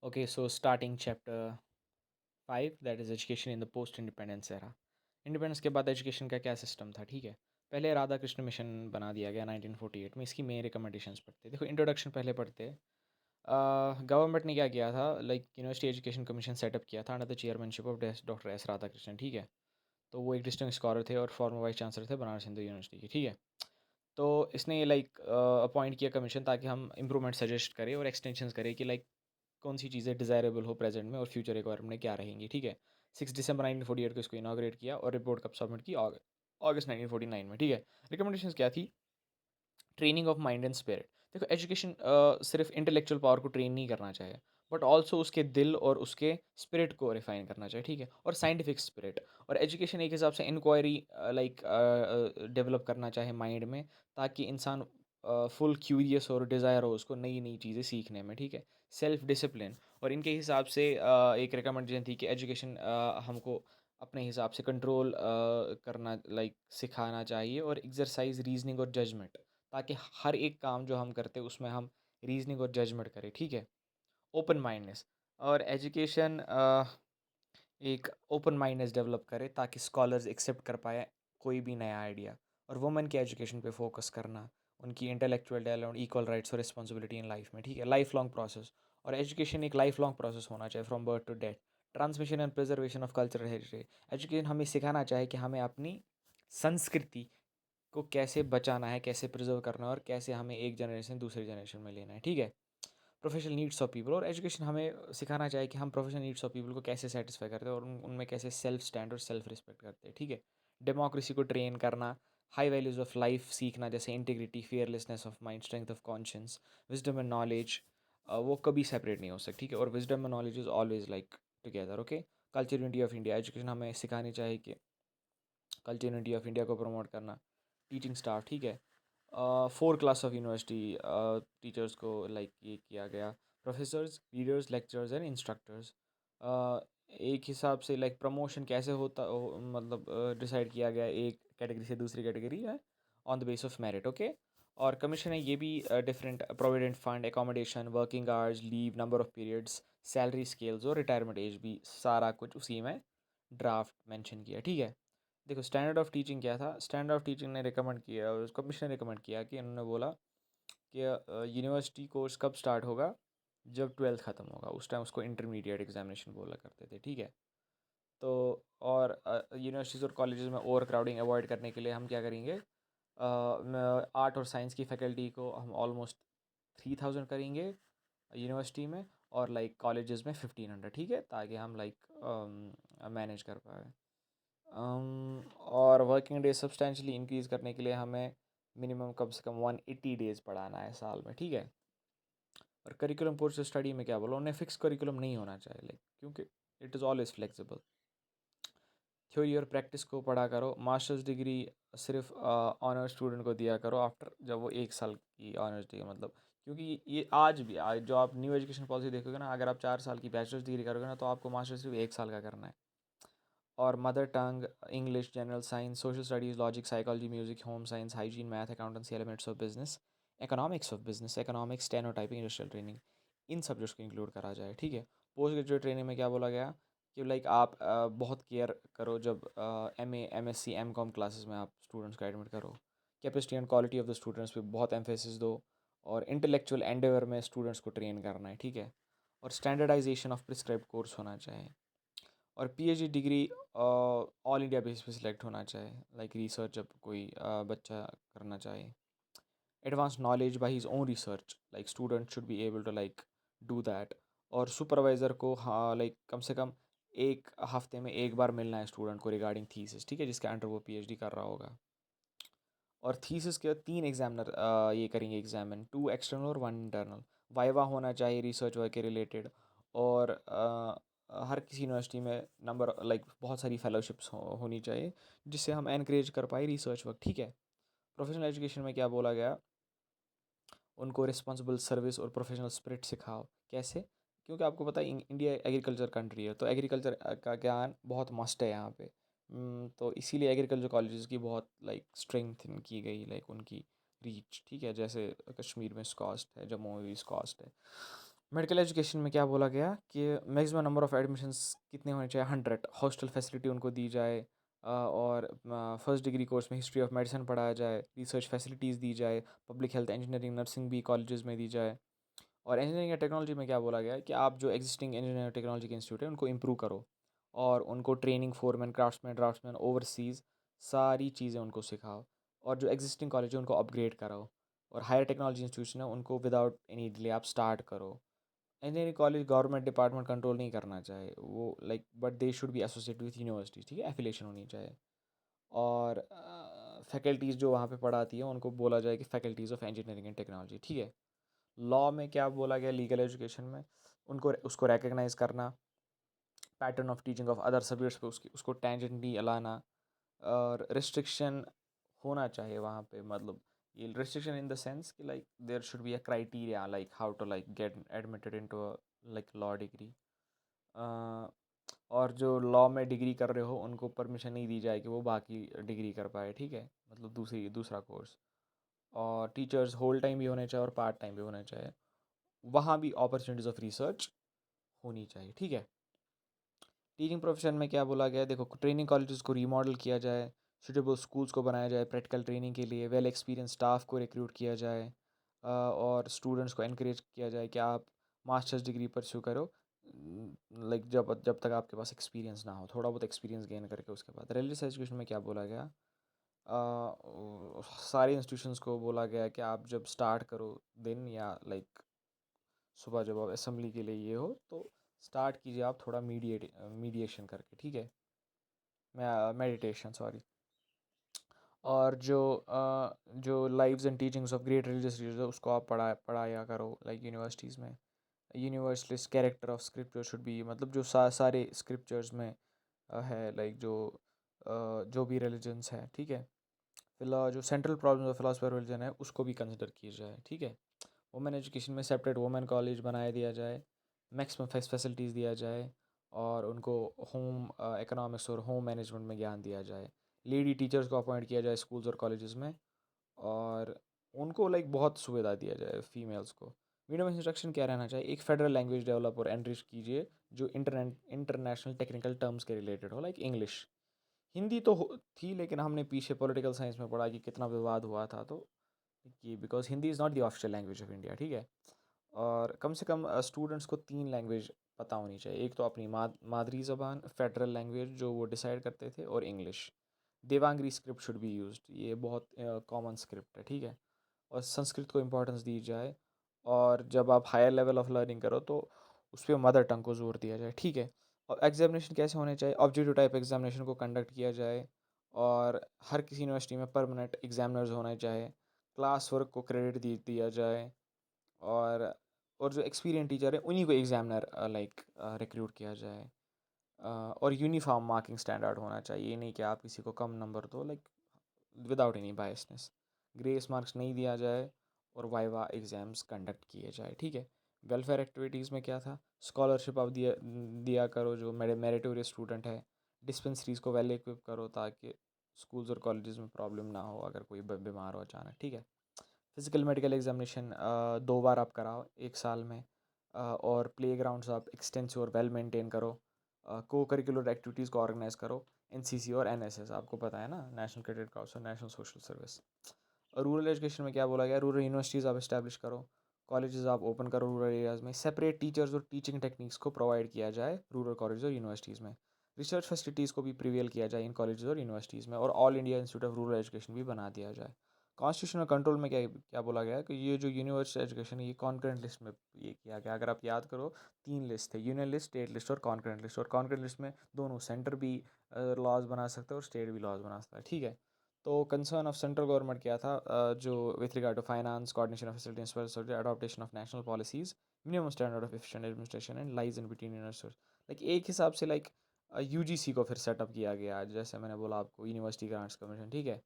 Okay, so starting chapter 5, that is education in the post independence era. Independence के बाद education का क्या system था, ठीक है। पहले राधा कृष्ण मिशन बना दिया गया 1948 में। इसकी मेन रिकमेंडेशंस पढ़ते, देखो इंट्रोडक्शन पहले पढ़ते। गवर्नमेंट ने क्या किया था, like university education commission setup किया था under the chairmanship of doctor S Radhakrishnan, ठीक है। तो वो एक डिस्टिंग स्कॉलर थे और फॉर्मर वाइस चांसलर थे बनारस हिंदू यूनिवर्सिटी के, ठीक है। तो इसने लाइक अपॉइंट किया कमीशन ताकि हम इम्प्रूवमेंट सजेस्ट करें और एक्सटेंशंस करें कि लाइक कौन सी चीज़ें डिज़ायरेबल हो प्रेजेंट में और फ्यूचर रिक्वायरमेंट में क्या रहेंगी, ठीक है। 6 दिसंबर 1948 को इसको इनाग्रेट किया और रिपोर्ट कब सबमिट की, अगस्त 1949 में, ठीक है। रिकमेंडेशंस क्या थी, training of mind and spirit. देखो एजुकेशन सिर्फ इंटेलेक्चुअल पावर को ट्रेन नहीं करना चाहिए, बट ऑल्सो उसके दिल और उसके स्पिरिट को रिफाइन करना चाहिए, ठीक है, और साइंटिफिक स्पिरिट। और एजुकेशन एक हिसाब से इंक्वायरी लाइक डेवलप करना चाहे माइंड में, ताकि इंसान फुल क्यूरियस और डिज़ायर हो उसको नई नई चीज़ें सीखने में, ठीक है। सेल्फ डिसिप्लिन, और इनके हिसाब से एक रिकमेंडेशन थी कि एजुकेशन हमको अपने हिसाब से कंट्रोल करना लाइक सिखाना चाहिए, और एक्सरसाइज रीजनिंग और जजमेंट, ताकि हर एक काम जो हम करते हैं उसमें हम रीजनिंग और जजमेंट करें, ठीक है। ओपन माइंडनेस, और एजुकेशन एक ओपन माइंडनेस डेवलप करे ताकि स्कॉलर्स एक्सेप्ट कर पाए कोई भी नया आइडिया। और वुमेन के एजुकेशन पे फोकस करना, उनकी इंटेलेक्चुअल डेवलपमेंट, इक्वल राइट्स और रिस्पॉन्सिबिलिटी इन लाइफ में, ठीक है। लाइफ लॉन्ग प्रोसेस, और एजुकेशन एक लाइफ लॉन्ग प्रोसेस होना चाहिए from birth to death. Transmission and preservation of cultural heritage, education हमें सिखाना चाहे कि हमें अपनी संस्कृति को कैसे बचाना है, कैसे प्रिजर्व करना है, और कैसे हमें एक जनरेशन दूसरी जनरेशन में लेना है, ठीक है। प्रोफेशनल नीड्स ऑफ पीपल, और एजुकेशन हमें सिखाना चाहिए कि हम प्रोफेशनल नीड्स ऑफ पीपल को कैसे सेटिस्फाई करते हैं और उनमें कैसे सेल्फ स्टैंड और सेल्फ रिस्पेक्ट करते हैं, ठीक है। डेमोक्रेसी को ट्रेन करना, हाई वैल्यूज़ ऑफ लाइफ सीखना, जैसे integrity, fearlessness of mind, strength of conscience, wisdom and knowledge, वो कभी सेपरेट नहीं हो सकती, ठीक है। और wisdom and knowledge is always like together, okay. Culture unity of India, education हमें सिखानी चाहिए कि कल्चर यूनिटी ऑफ इंडिया को प्रमोट करना। टीचिंग स्टाफ, ठीक है। 4 क्लास ऑफ यूनिवर्सिटी टीचर्स को लाइक ये किया गया, professors, readers, lecturers and instructors. एक हिसाब से लाइक प्रमोशन कैसे होता मतलब डिसाइड किया गया एक कैटेगरी से दूसरी कैटेगरी है on the base of merit, okay. और कमीशन है ये भी different provident fund, accommodation, working hours, leave, number of periods, salary scales और रिटायरमेंट एज भी सारा कुछ उसी में ड्राफ्ट मेंशन किया, ठीक है। देखो स्टैंडर्ड ऑफ टीचिंग क्या था, स्टैंडर्ड ऑफ टीचिंग ने रिकमेंड किया, कमीशन ने रिकमेंड किया कि उन्होंने बोला कि यूनिवर्सिटी कोर्स कब स्टार्ट होगा, जब 12th ख़त्म होगा, उस टाइम उसको इंटरमीडिएट एग्जामिनेशन बोला करते थे, ठीक है। तो और यूनिवर्सिटीज़ और कॉलेजेस में ओवर क्राउडिंग अवॉइड करने के लिए हम क्या करेंगे, आर्ट और साइंस की फैकल्टी को हम ऑलमोस्ट 3000 करेंगे यूनिवर्सिटी में, और लाइक कॉलेजेस में 1500, ठीक है, ताकि हम लाइक मैनेज कर पाए। और वर्किंग डेज सब्सटेंशली इंक्रीज़ करने के लिए हमें मिनिमम कम से कम 180 डेज़ पढ़ाना है साल में, ठीक है। और करिकुलम पोस्ट स्टडी में क्या बोला उन्हें, फिक्स करिकुलम नहीं होना चाहिए लाइक, क्योंकि it is always flexible. Theory और प्रैक्टिस को पढ़ा करो, मास्टर्स डिग्री सिर्फ ऑनर्स स्टूडेंट को दिया करो आफ्टर, जब वो 1 साल की ऑनर्स डिग्री मतलब, क्योंकि ये आज जो आप न्यू एजुकेशन पॉलिसी देखोगे ना, अगर आप 4 साल की बैचलर्स डिग्री करोगे ना, तो आपको मास्टर्स सिर्फ 1 साल का करना है। और mother tongue, English, general science, social studies, logic, psychology, music, home science, hygiene, math, accountancy, elements of business, economics, stenotyping, industrial training, इन सब्जेक्ट्स को इंक्लूड करा जाए, ठीक है। पोस्ट ग्रेजुएट ट्रेनिंग में क्या बोला गया कि लाइक आप बहुत केयर करो जब एमए, एमएससी, एमकॉम क्लासेस में आप स्टूडेंट्स को एडमिट करो। Capacity and quality of the students पे बहुत एम्फेसिस दो, और इंटेलेक्चुअल एंडेवर में स्टूडेंट्स को ट्रेन करना है, ठीक है। और स्टैंडर्डाइजेशन ऑफ प्रिस्क्राइब कोर्स होना चाहिए। और PhD degree all India basis पे सिलेक्ट होना चाहिए, लाइक रिसर्च जब कोई बच्चा करना चाहे। Advance knowledge by his own research, like student should be able to like do that. और सुपरवाइज़र को हाँ लाइक कम से कम एक हफ्ते में एक बार मिलना है स्टूडेंट को रिगार्डिंग थीसिस, ठीक है, जिसके अंडर वो पीएचडी कर रहा होगा। और थीसिस के 3 एग्जामिनर ये करेंगे एग्जामिन, 2 एक्सटर्नल और 1 इंटरनल। वाइवा होना चाहिए रिसर्च वर्क के रिलेटेड। और हर किसी यूनिवर्सिटी में नंबर लाइक बहुत सारी फेलोशिप्स होनी चाहिए, जिससे हम एनकरेज कर पाए रिसर्च वर्क, ठीक है। प्रोफेशनल एजुकेशन में क्या बोला गया, उनको रिस्पॉन्सिबल सर्विस और प्रोफेशनल स्पिरिट सिखाओ। कैसे, क्योंकि आपको पता है इंडिया एग्रीकल्चर कंट्री है, तो एग्रीकल्चर का ज्ञान बहुत मस्ट है यहाँ पे। तो इसीलिए एग्रीकल्चर कॉलेजेस की बहुत लाइक स्ट्रेंथन की गई, लाइक उनकी रीच, ठीक है। जैसे कश्मीर में स्कॉस्ट है, जम्मू में भी स्कॉस्ट है। मेडिकल एजुकेशन में क्या बोला गया कि मैक्सिमम नंबर ऑफ़ एडमिशन्स कितने होने चाहिए, 100 हॉस्टल फैसिलिटी उनको दी जाए, और फर्स्ट डिग्री कोर्स में हिस्ट्री ऑफ मेडिसिन पढ़ाया जाए, रिसर्च फैसिलिटीज़ दी जाए, पब्लिक हेल्थ इंजीनियरिंग नर्सिंग भी कॉलेजेस में दी जाए। और इंजीनियरिंग या टेक्नोलॉजी में क्या बोला गया है कि आप जो एग्जिस्टिंग इंजीनियरिंग टेक्नोलॉजी के इंस्टीट्यूट है उनको इम्प्रूव करो, और उनको training foreman craftsman draughtsman overseas सारी चीज़ें उनको सिखाओ, और जो एग्जिस्टिंग कॉलेज है उनको अपग्रेड कराओ, और हायर टेक्नोलॉजी इंस्टीट्यूशन है उनको विदाउट एनी डिले आप स्टार्ट करो। Engineering college government department control नहीं करना चाहे वो, like but they should be associated with university, ठीक है, एफिलेशन होनी चाहिए। और फैकल्टीज़ जो वहाँ पे पढ़ाती है उनको बोला जाए कि faculties of engineering and technology, ठीक है। लॉ में क्या बोला गया, लीगल एजुकेशन में उनको उसको रिकग्नाइज़ करना, pattern of teaching of other subjects पे उसकी उसको टेंजेंटली अलाना, और रिस्ट्रिक्शन होना चाहिए वहाँ पे, मतलब ये रिस्ट्रिक्शन इन द सेंस कि like there should be a criteria like how to like get admitted into a like law degree. और जो लॉ में डिग्री कर रहे हो उनको परमिशन नहीं दी जाए कि वो बाकी डिग्री कर पाए, ठीक है, मतलब दूसरा कोर्स। और टीचर्स होल टाइम भी होने चाहिए और पार्ट टाइम भी होने चाहिए, वहाँ भी अपॉर्चुनिटीज़ ऑफ रिसर्च होनी चाहिए, ठीक है। टीचिंग प्रोफेशन में क्या बोला गया है, देखो ट्रेनिंग कॉलेजेस को रीमॉडल किया जाए, सूटेबल स्कूल्स को बनाया जाए प्रैक्टिकल ट्रेनिंग के लिए, वेल एक्सपीरियंस स्टाफ को रिक्रूट किया जाए, और स्टूडेंट्स को एनकरेज किया जाए कि आप मास्टर्स डिग्री परस्यू करो, लाइक जब जब तक आपके पास एक्सपीरियंस ना हो, थोड़ा बहुत एक्सपीरियंस गेन करके उसके बाद। रिलीजियस एजुकेशन में क्या बोला गया, सारे इंस्टीट्यूशंस को बोला गया कि आप जब स्टार्ट करो दिन, या लाइक सुबह जब आप असेंबली के लिए ये हो तो स्टार्ट कीजिए आप थोड़ा मीडिएशन करके, ठीक है, मेडिटेशन सॉरी। और जो lives and teachings of great religious leaders है उसको आप पढ़ाया करो, लाइक यूनिवर्सिटीज़ में। Universalist character of scripture should be, मतलब जो सारे स्क्रिप्चर्स में है, लाइक जो भी रिलीजन्स है, ठीक है, जो central problem of philosophy religion है उसको भी कंसिडर किया जाए, ठीक है। वुमेन एजुकेशन में सेपरेट वुमेन कॉलेज बनाया दिया जाए, मैक्सिमम फैसिलिटीज़ दिया जाए, और उनको होम इकोनॉमिक्स और होम मैनेजमेंट में ज्ञान दिया जाए। लेडी टीचर्स को अपॉइंट किया जाए स्कूल्स और कॉलेजेस में, और उनको लाइक बहुत सुविधा दिया जाए फीमेल्स को। मीडियम ऑफ इंस्ट्रक्शन क्या रहना चाहिए, एक फेडरल लैंग्वेज डेवलप और एनरिच कीजिए जो इंटरनेशनल टेक्निकल टर्म्स के रिलेटेड हो, लाइक इंग्लिश। हिंदी तो थी, लेकिन हमने पीछे पॉलिटिकल साइंस में पढ़ा कि कितना विवाद हुआ था, तो कि because Hindi is not the official language of India, ठीक है। और कम से कम स्टूडेंट्स को 3 लैंग्वेज पता होनी चाहिए, एक तो अपनी मादरी ज़बान फेडरल लैंग्वेज जो वो डिसाइड करते थे, और English. Devanagari script should be used, ये बहुत कॉमन स्क्रिप्ट है, ठीक है। और संस्कृत को इम्पोर्टेंस दी जाए, और जब आप हायर लेवल ऑफ लर्निंग करो तो उस पर मदर टंग को जोर दिया जाए, ठीक है। और एग्जामिनेशन कैसे होने चाहिए, ऑब्जेक्टिव टाइप एग्जामिनेशन को कंडक्ट किया जाए, और हर किसी यूनिवर्सिटी में परमानेंट एग्जामिनर्स होने चाहिए, क्लास वर्क को क्रेडिट दिया जाए, और जो एक्सपीरियंस टीचर है उन्हीं को एग्जामिनर लाइक रिक्रूट किया जाए। और यूनिफॉर्म मार्किंग स्टैंडर्ड होना चाहिए, ये नहीं कि आप किसी को कम नंबर दो, like without any biasness. Grace marks नहीं दिया जाए, और वाइवा एग्ज़ाम्स कंडक्ट किए जाए, ठीक है। वेलफेयर एक्टिविटीज़ में क्या था, स्कॉलरशिप आप दिया दिया करो जो मेरिटोरियस स्टूडेंट है, डिस्पेंसरीज़ को वेल इक्विप करो ताकि स्कूल्स और कॉलेजेस में प्रॉब्लम ना हो अगर कोई बीमार हो अचानक, ठीक है। फिजिकल मेडिकल एग्जामिनेशन 2 बार आप कराओ 1 साल में, और प्ले ग्राउंड्स आप एक्सटेंसिव और वेल मेंटेन करो, को करिकुलर एक्टिविटीज़ को ऑर्गेनाइज करो, एनसीसी और एनएसएस, आपको पता है ना, नेशनल कैडेट कॉर्प्स और नेशनल सोशल सर्विस। और रूरल एजुकेशन में क्या बोला गया, रूरल यूनिवर्सिटीज़ आप इस्टेब्लिश करो, कॉलेजेस आप ओपन करो रूरल एरियाज़ में, सेपरेट टीचर्स और टीचिंग टेक्निक्स को प्रोवाइड किया जाए रूरल कॉलेज और यूनिवर्सिटीज़ में। रिसर्च फैसिलिटीज़ को भी प्रिवेल किया जाए इन कॉलेजेस और यूनिवर्सिटीज़ में, और all India institute of rural education भी बना दिया जाए। कॉन्स्टिट्यूशनल कंट्रोल में क्या क्या बोला गया है कि ये जो यूनिवर्सल एजुकेशन है ये कॉन्करेंट लिस्ट में ये किया गया, अगर आप याद करो 3 लिस्ट थे, यूनियन लिस्ट, स्टेट लिस्ट और कॉन्करेंट लिस्ट, और कॉन्करेंट लिस्ट में दोनों सेंटर भी लॉज बना सकता है और स्टेट भी लॉज बना सकता है, ठीक है। तो कंसर्न ऑफ सेंट्रल गवर्नमेंट क्या था, जो with regard to finance, coordination of facilities, adaptation of national policies, minimum standard of efficient administration and liaise in between universities, like एक हिसाब से लाइक यूजीसी को फिर सेटअप किया गया, जैसे मैंने बोला आपको यूनिवर्सिटी ग्रांट्स कमीशन, ठीक है।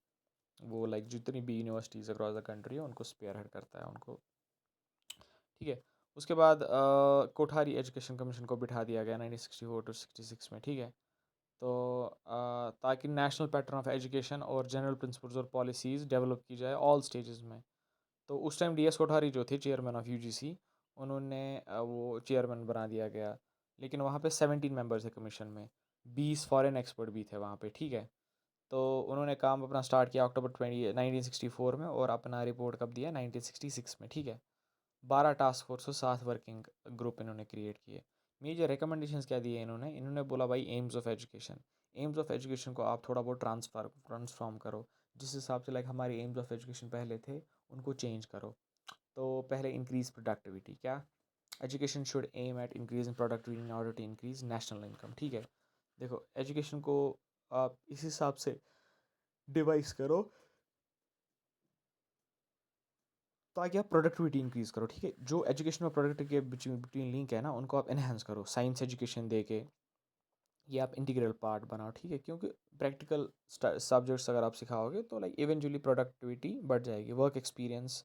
वो लाइक जितनी भी यूनिवर्सिटीज़ अक्रॉस द कंट्री है उनको स्पेयर हेड करता है उनको, ठीक है। उसके बाद कोठारी एजुकेशन कमीशन को बिठा दिया गया 1964 टू 66 में, ठीक है। तो ताकि नेशनल पैटर्न ऑफ एजुकेशन और जनरल प्रिंसिपल्स और पॉलिसीज़ डेवलप की जाए ऑल स्टेजेस में। तो उस टाइम डीएस कोठारी जो थे चेयरमैन ऑफ यूजीसी, उन्होंने वो चेयरमैन बना दिया गया। लेकिन वहाँ पे 17 मेंबर्स है कमीशन में, 20 फॉरेन एक्सपर्ट भी थे वहाँ पे, ठीक है। तो उन्होंने काम अपना स्टार्ट किया अक्टूबर 1964 में, और अपना रिपोर्ट कब दिया, 1966 में, ठीक है। 12 टास्क फोर्स और 7 वर्किंग ग्रुप इन्होंने क्रिएट किए। मेजर रिकमेंडेशंस क्या दिए इन्होंने, बोला भाई AIIMS of education, AIIMS of education को आप थोड़ा बहुत ट्रांसफॉर्म करो, जिस हिसाब से लाइक हमारे एम्स ऑफ एजुकेशन पहले थे उनको चेंज करो। तो पहले इंक्रीज प्रोडक्टिविटी, क्या, education should aim at increasing productivity in order to increase national income, ठीक है। देखो एजुकेशन को आप इस हिसाब से डिवाइस करो ताकि आप प्रोडक्टिविटी इंक्रीज़ करो, ठीक है। जो एजुकेशन और प्रोडक्टिविटी के बिटवीन लिंक है ना, उनको आप एनहेंस करो साइंस एजुकेशन दे के, ये आप इंटीग्रल पार्ट बनाओ, ठीक है। क्योंकि प्रैक्टिकल सब्जेक्ट्स अगर आप सिखाओगे तो लाइक इवेंचुअली प्रोडक्टिविटी बढ़ जाएगी। वर्क एक्सपीरियंस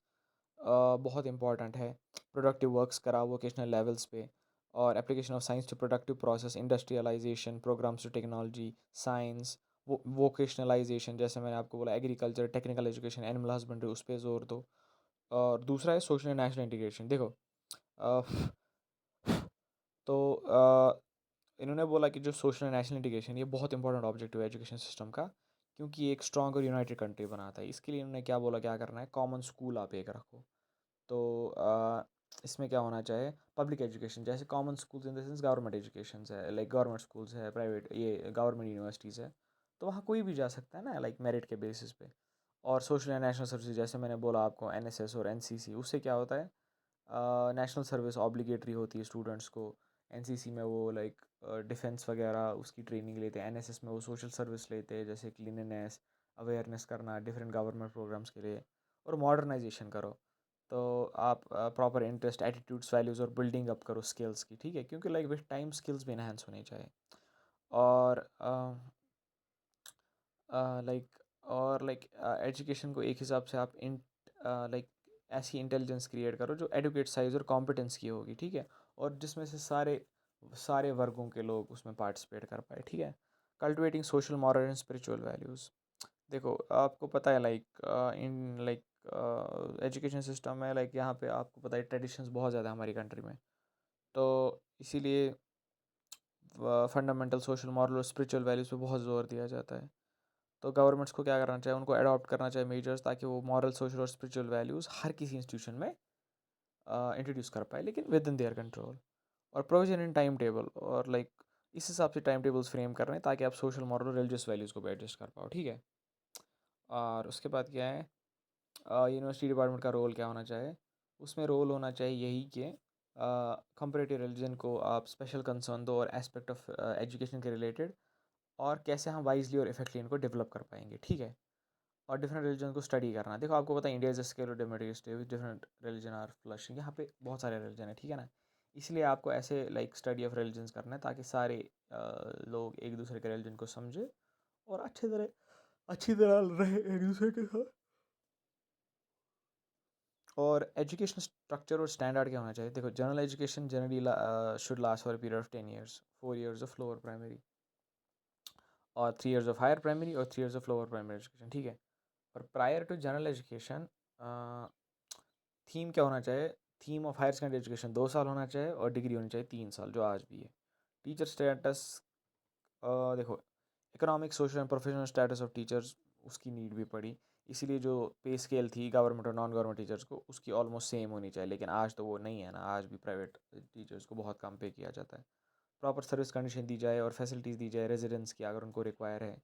बहुत इंपॉर्टेंट है, प्रोडक्टिव वर्क्स कराओ वोकेशनल लेवल्स पे, और application of science to productive process, industrialisation, programmes to technology science, vocationalisation, जैसे मैंने आपको बोला agriculture, technical education, animal husbandry, उस पर जोर दो। और दूसरा है सोशल एंड नेशनल इंटीग्रेशन। देखो अ, तो इन्होंने बोला कि जो सोशल एंड नेशनल इंटीग्रेशन, ये बहुत इंपॉर्टेंट ऑब्जेक्टिव है एजुकेशन सिस्टम का, क्योंकि ये एक स्ट्रॉन्ग और यूनाइटेड कंट्री बनाता है। इसके लिए इन्होंने क्या बोला, क्या करना है, कॉमन स्कूल आप एक रखो। तो इसमें क्या होना चाहिए, पब्लिक एजुकेशन, जैसे common schools in the sense government education है, लाइक गवर्नमेंट स्कूल्स है, प्राइवेट ये गवर्नमेंट यूनिवर्सिटीज़ है, तो वहाँ कोई भी जा सकता है ना, लाइक मेरिट के बेसिस पे। और सोशल एंड नेशनल सर्विस, जैसे मैंने बोला आपको एनएसएस और एनसीसी, उससे क्या होता है, नेशनल सर्विस ऑब्लिगेटरी होती है स्टूडेंट्स को। एनसीसी में वो लाइक डिफेंस वगैरह उसकी ट्रेनिंग लेते हैं, एनएसएस में वो सोशल सर्विस लेते हैं, जैसे क्लीननेस, अवेयरनेस करना डिफरेंट गवर्नमेंट प्रोग्राम्स के लिए। और मॉडर्नाइजेशन करो, तो आप प्रॉपर इंटरेस्ट, एटीट्यूड्स, वैल्यूज़ और बिल्डिंग अप करो स्किल्स की, ठीक है। क्योंकि लाइक विथ टाइम स्किल्स भी इन्हांस होने चाहिए। और लाइक एजुकेशन को एक हिसाब से आप इन लाइक ऐसी इंटेलिजेंस क्रिएट करो जो एडुकेट साइज और कॉम्पिटेंस की होगी, ठीक है। और जिसमें से सारे सारे वर्गों के लोग उसमें पार्टिसिपेट कर पाए, ठीक है। Cultivating social moral and spiritual values, देखो आपको पता है like in like education system है, लाइक यहाँ पे आपको पता है ट्रेडिशंस बहुत ज़्यादा है हमारी कंट्री में। तो इसीलिए फंडामेंटल सोशल मॉरल और स्पिरिचुअल वैल्यूज़ पे बहुत जोर दिया जाता है। तो गवर्नमेंट्स को क्या करना चाहिए, उनको अडॉप्ट करना चाहिए मेजर्स, ताकि वो मॉरल, सोशल और स्पिरिचुअल वैल्यूज़ हर किसी इंस्टीट्यूशन में इंट्रोड्यूस कर पाए, लेकिन विद इन देयर कंट्रोल। और प्रोविजन इन टाइम टेबल, और लाइक इस हिसाब से टाइम टेबल्स फ्रेम कर रहे हैं ताकि आप सोशल, मॉरल और रिलीजियस वैल्यूज़ को भी एडजस्ट कर पाओ, ठीक है। और उसके बाद क्या है, यूनिवर्सिटी डिपार्टमेंट का रोल क्या होना चाहिए, उसमें रोल होना चाहिए यही कि कंपैरेटिव रिलीजन को आप स्पेशल कंसर्न दो, और एस्पेक्ट ऑफ एजुकेशन के रिलेटेड, और कैसे हम वाइजली और इफेक्टली इनको डेवलप कर पाएंगे, ठीक है। और डिफरेंट रिलीजन को स्टडी करना, देखो आपको पता है India is a scale of democratic state, different religion are flushing, यहाँ पे बहुत सारे रिलीजन है, ठीक है ना। इसलिए आपको ऐसे लाइक स्टडी ऑफ रिलीजन्स करना है ताकि सारे लोग एक दूसरे के रिलीजन को समझे और अच्छी तरह रहे एक दूसरे के साथ। और एजुकेशन स्ट्रक्चर और स्टैंडर्ड क्या होना चाहिए, देखो general education generally should last for period of 10 years, 4 years of lower primary, और 3 years ऑफ हायर प्राइमरी, और 3 years of lower primary education, ठीक है। और prior to general education theme क्या होना चाहिए, theme of higher secondary education 2 साल होना चाहिए, और डिग्री होनी चाहिए 3 साल, जो आज भी है। टीचर स्टेटस, देखो economic, social and professional status of teachers, उसकी नीड भी पड़ी, इसीलिए जो पे स्केल थी गवर्नमेंट और नॉन गवर्नमेंट टीचर्स को, उसकी ऑलमोस्ट सेम होनी चाहिए, लेकिन आज तो वो नहीं है ना, आज भी प्राइवेट टीचर्स को बहुत कम पे किया जाता है। प्रॉपर सर्विस कंडीशन दी जाए और फैसिलिटीज़ दी जाए रेजिडेंट्स की, अगर उनको रिक्वायर है।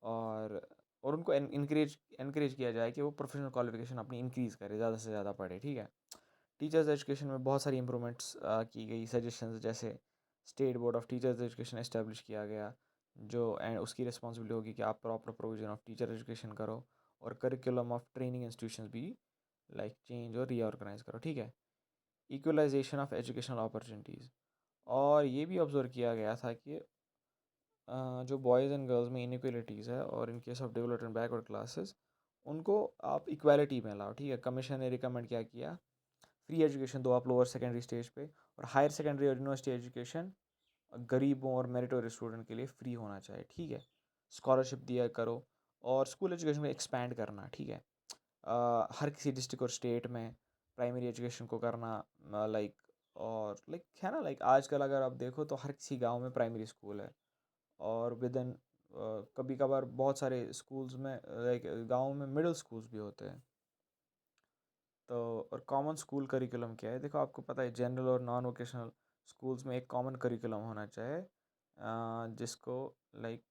और उनको इनक्रेज इनक्रेज किया जाए कि वो प्रोफेशनल क्वालिफिकेशन अपनी इंक्रीज़ करे, ज़्यादा से ज़्यादा पढ़े, ठीक है। टीचर्स एजुकेशन में बहुत सारी इंप्रूवमेंट्स की गई, सजेशंस, जैसे state board of teachers education establish किया गया, जो एंड उसकी रिस्पॉन्सिबिलिटी होगी कि आप proper provision of teacher education करो, और करिकुलम ऑफ ट्रेनिंग इंस्टीट्यूशंस भी लाइक चेंज और रीऑर्गेनाइज करो, ठीक है। इक्वलाइजेशन ऑफ एजुकेशनल अपॉर्चुनिटीज़, और ये भी ऑब्जर्व किया गया था कि जो बॉयज़ एंड गर्ल्स में इनइक्वलिटीज़ है, और in case of developed and backward classes, उनको आप इक्वालिटी में लाओ, ठीक है। कमीशन ने रिकमेंड क्या किया, फ्री एजुकेशन दो आप लोअर सेकेंडरी स्टेज पे, और हायर सेकेंडरी और यूनिवर्सिटी एजुकेशन गरीबों और मेरिटोरियस स्टूडेंट के लिए फ्री होना चाहिए, ठीक है। स्कॉलरशिप दिया करो, और स्कूल एजुकेशन को एक्सपैंड करना, ठीक है। हर किसी डिस्ट्रिक्ट और स्टेट में प्राइमरी एजुकेशन को करना लाइक, और लाइक है ना, लाइक आजकल अगर आप देखो तो हर किसी गांव में प्राइमरी स्कूल है, और विद इन कभी कभार बहुत सारे स्कूल्स में लाइक गांव में मिडिल स्कूल्स भी होते हैं। तो और कॉमन स्कूल करिकुलम क्या है, देखो आपको पता है जनरल और नॉन वोकेशनल स्कूल्स में एक कॉमन करिकुलम होना चाहिए, जिसको लाइक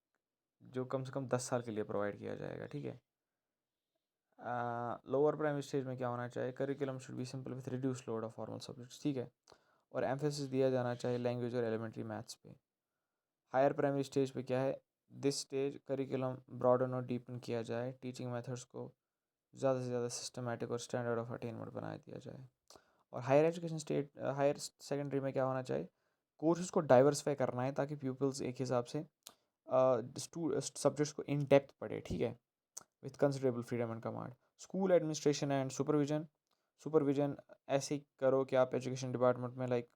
जो कम से कम 10 साल के लिए प्रोवाइड किया जाएगा, ठीक है। लोअर प्राइमरी स्टेज में क्या होना चाहिए, curriculum should be simple with reduce load of formal subjects, ठीक है, और एम्फेसिस दिया जाना चाहिए लैंग्वेज और एलिमेंट्री मैथ्स पे। हायर प्राइमरी स्टेज पे क्या है, दिस स्टेज करिकुलम ब्रॉडन और डीपन किया जाए, टीचिंग मेथड्स को ज़्यादा से ज़्यादा सिस्टमेटिक और स्टैंडर्ड ऑफ अटेनमेंट बना दिया जाए। और higher education state higher secondary में क्या होना चाहिए, कोर्सेज को डाइवर्सिफाई करना है ताकि पीपल्स एक हिसाब से सब्जेक्ट्स को इन डेप्थ पढ़े, ठीक है, with considerable freedom and command. School administration and supervision ऐसे ही करो कि आप एजुकेशन डिपार्टमेंट में लाइक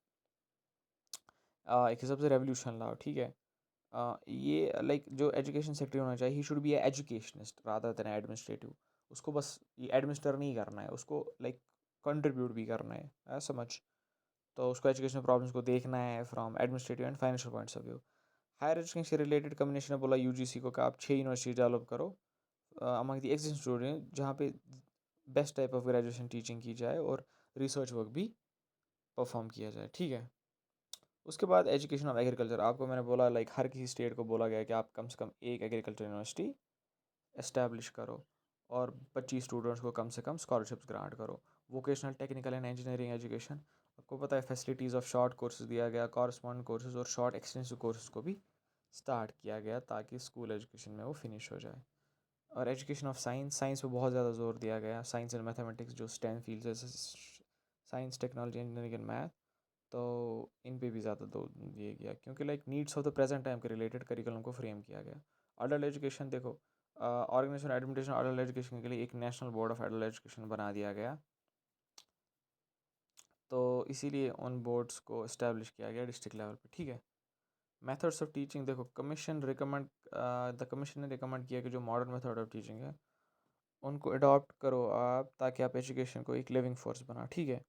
एक हिसाब से रेवोल्यूशन लाओ, ठीक है। ये लाइक जो एजुकेशन सेक्टर होना चाहिए, he should be A educationist rather than administrative. उसको बस ये एडमिनिस्टर नहीं करना है, उसको लाइक कंट्रीब्यूट भी करना है समझ। तो उसको एजुकेशन प्रॉब्लम्स को देखना है from administrative and financial points of view. Higher education से रिलेटेड कम्बिनेशन ने बोला यूजीसी को कि आप 6 यूनिवर्सिटी डेवलप करो अमंग द एग्जिस्टिंग स्टूडेंट, जहाँ पे best type of graduation teaching की जाए और रिसर्च वर्क भी परफॉर्म किया जाए, ठीक है। उसके बाद एजुकेशन ऑफ एग्रीकल्चर, आपको मैंने बोला लाइक हर किसी स्टेट को बोला गया कि आप कम से कम एक एग्रीकल्चर यूनिवर्सिटी इस्टेब्लिश करो और 25 स्टूडेंट्स को कम स्कॉलरशिप्स ग्रांट करो। Vocational technical and engineering education, आपको पता है फैसिलिटीज़ ऑफ शॉर्ट कोर्सेज दिया गया, कॉरस्पॉन्डेंट कोर्सेज और शॉर्ट एक्सटेंसिव कोर्सेज को भी स्टार्ट किया गया ताकि स्कूल एजुकेशन में वो फिनिश हो जाए। और एजुकेशन ऑफ साइंस पे बहुत ज़्यादा जोर दिया गया, साइंस एंड मैथमेटिक्स जो स्टेम फील्ड्स जैसे science technology engineering and math, तो इन पे भी ज़्यादा दो दिया गया क्योंकि like needs of the present time के रिलेटेड करिकुलम को फ्रेम किया गया। अडल्ट एजुकेशन देखो, ऑर्गेनाइजेशन एडमिनिस्ट्रेशन अडल्ट एजुकेशन के लिए एक national board of adult education बना दिया गया, तो इसीलिए उन बोर्ड्स को इस्टेब्लिश किया गया डिस्ट्रिक्ट लेवल पे, ठीक है। मेथड्स ऑफ टीचिंग देखो, द कमीशन ने रिकमेंड किया कि जो मॉडर्न मेथड ऑफ टीचिंग है उनको अडॉप्ट करो आप, ताकि आप एजुकेशन को एक लिविंग फोर्स बना, ठीक है।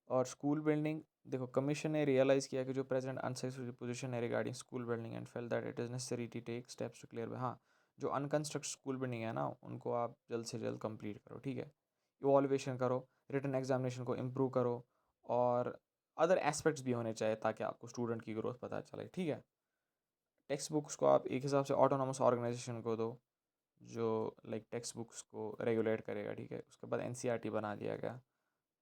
और स्कूल बिल्डिंग देखो, कमीशन ने रियलाइज़ किया कि जो प्रेजेंट अनसेटिस्फैक्टरी पोजीशन है regarding school building and felt that it is necessary to take steps to clear. हाँ, जो अनकंस्ट्रक्ट स्कूल बिल्डिंग है ना, उनको आप जल्द से जल्द कंप्लीट करो, ठीक है। इवॉल्यूशन करो, रिटन एग्जामिनेशन को इम्प्रूव करो, और अदर एस्पेक्ट्स भी होने चाहिए ताकि आपको स्टूडेंट की ग्रोथ पता चले, ठीक है। टेक्स्ट बुक्स को आप एक हिसाब से ऑटोनॉमस ऑर्गेनाइजेशन को दो जो लाइक टेक्स्ट बुक्स को रेगुलेट करेगा, ठीक है। उसके बाद एनसीईआरटी बना दिया गया।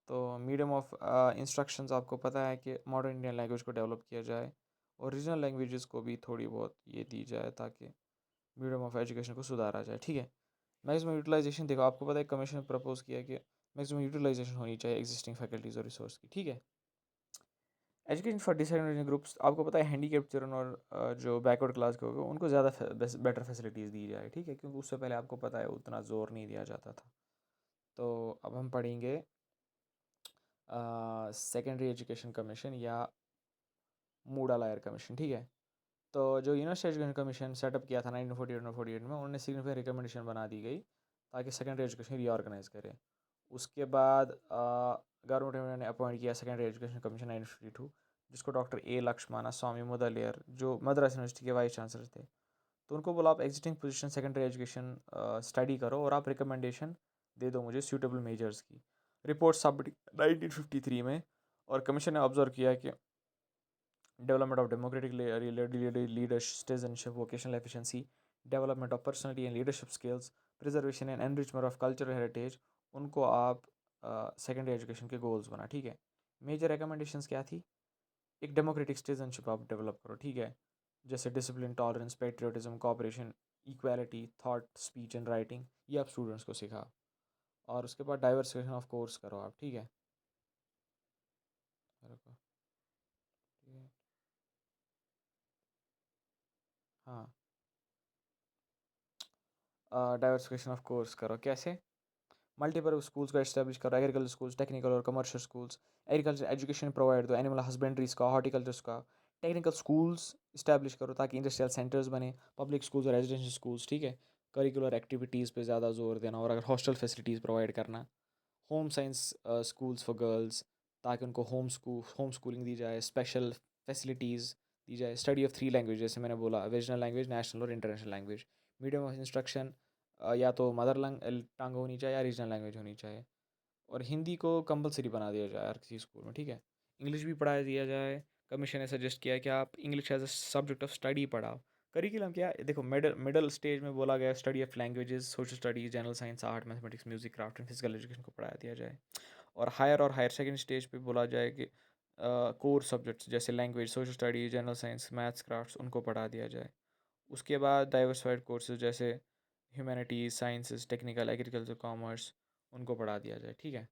तो मीडियम ऑफ इंस्ट्रक्शंस आपको पता है कि मॉडर्न इंडियन लैंग्वेज को डेवलप किया जाए और रीजनल लैंग्वेजेस को भी थोड़ी बहुत ये दी जाए ताकि मीडियम ऑफ एजुकेशन को सुधारा जाए, ठीक है। मैक्सिमम यूटिलाइजेशन देखो, आपको पता है कमीशन ने प्रपोज किया कि मैक्सिमम यूटिलाइजेशन होनी चाहिए एग्जिस्टिंग फैकल्टीज और रिसोर्स की, ठीक है। एजुकेशन फॉर डिसएडवांटेज ग्रुप्स, आपको पता है हैंडीकेप चिल्ड्रन और जो बैकवर्ड क्लास के हो गए उनको ज़्यादा बेटर फैसिलिटीज़ दी जाए, ठीक है, क्योंकि उससे पहले आपको पता है उतना जोर नहीं दिया जाता था। तो अब हम पढ़ेंगे सेकेंडरी एजुकेशन कमीशन या मूडा लायर कमीशन, ठीक है। तो जो यूनिवर्सिटी एजुकेशन कमीशन सेटअप किया था 1948 और 48 में, उन्होंने सिग्निफिकेंट रिकमेंडेशन बना दी गई ताकि सेकेंडरी एजुकेशन रीऑर्गेनाइज करे। उसके बाद गवर्नमेंट ने अपॉइंट किया सेकेंडरी एजुकेशन कमीशन 1952, जिसको डॉक्टर ए लक्ष्मणा स्वामी मुदलियर जो मद्रास यूनिवर्सिटी के वाइस चांसलर थे, तो उनको बोला आप existing position secondary education study करो और आप रिकमेंडेशन दे दो मुझे सूटेबल मेजर्स की। रिपोर्ट सबमिट 1953 में, और कमीशन ने ऑब्जर्व किया कि development of democratic leadership, citizenship, vocational efficiency, development of personality and leadership skills, preservation and enrichment of cultural heritage, उनको आप सेकेंडरी एजुकेशन के गोल्स बना, ठीक है। मेजर रिकमेंडेशंस क्या थी, एक डेमोक्रेटिक सिटीजनशिप आप डेवलप करो, ठीक है, जैसे discipline, tolerance, patriotism, cooperation, equality, thought, speech and writing, ये आप स्टूडेंट्स को सिखा। और उसके बाद डाइवर्सिफिकेशन ऑफ कोर्स करो आप, ठीक है। हाँ, डाइवर्सिफिकेशन ऑफ कोर्स करो कैसे, मल्टीपल स्कूल्स को एस्टेब्लिश करो, एग्रीकल्चर स्कूल्स, टेक्निकल और commercial schools. Agriculture education provide दो, एनिमल हस्बेंड्रीज का, हॉर्टिकल्चर्स का। टेक्निकल स्कूल्स इस्टेब्लिश करो ताकि इंडस्ट्रियल सेंटर्स बने, पब्लिक स्कूल्स और रेजिडेंशियल स्कूल्स, ठीक है। करिकुलर एक्टिविटीज़ पे ज़्यादा जोर देना और अगर हॉस्टल फैसिलिटीज़ प्रोवाइड करना। Home science schools for girls, ताकि उनको होम स्कूलिंग दी जाए, स्पेशल फैसिलिटीज़ दी जाए, स्टडी ऑफ 3 लैंग्वेज, जैसे मैंने बोला रीजनल लैंग्वेज, नेशनल और international language, medium of instruction या तो मदर टंग होनी चाहिए या रीजनल लैंग्वेज होनी चाहिए, और हिंदी को कंपलसरी बना दिया जाए हर किसी स्कूल में, ठीक है। इंग्लिश भी पढ़ा दिया जाए। कमीशन ने सजेस्ट किया है कि आप English as a subject of study पढ़ाओ। करिकुलम क्या है, देखो मिडल मिडल स्टेज में बोला गया study of languages, social studies, general science, art, mathematics, music, craft and physical education को पढ़ा दिया जाए। और हायर सेकेंड स्टेज पे बोला जाए कि कोर सब्जेक्ट्स जैसे language, social studies, general science, maths, crafts उनको पढ़ा दिया जाए। उसके बाद डाइवर्सिफाइड कोर्सेज जैसे humanities, sciences, technical, agriculture, commerce उनको पढ़ा दिया जाए, ठीक है।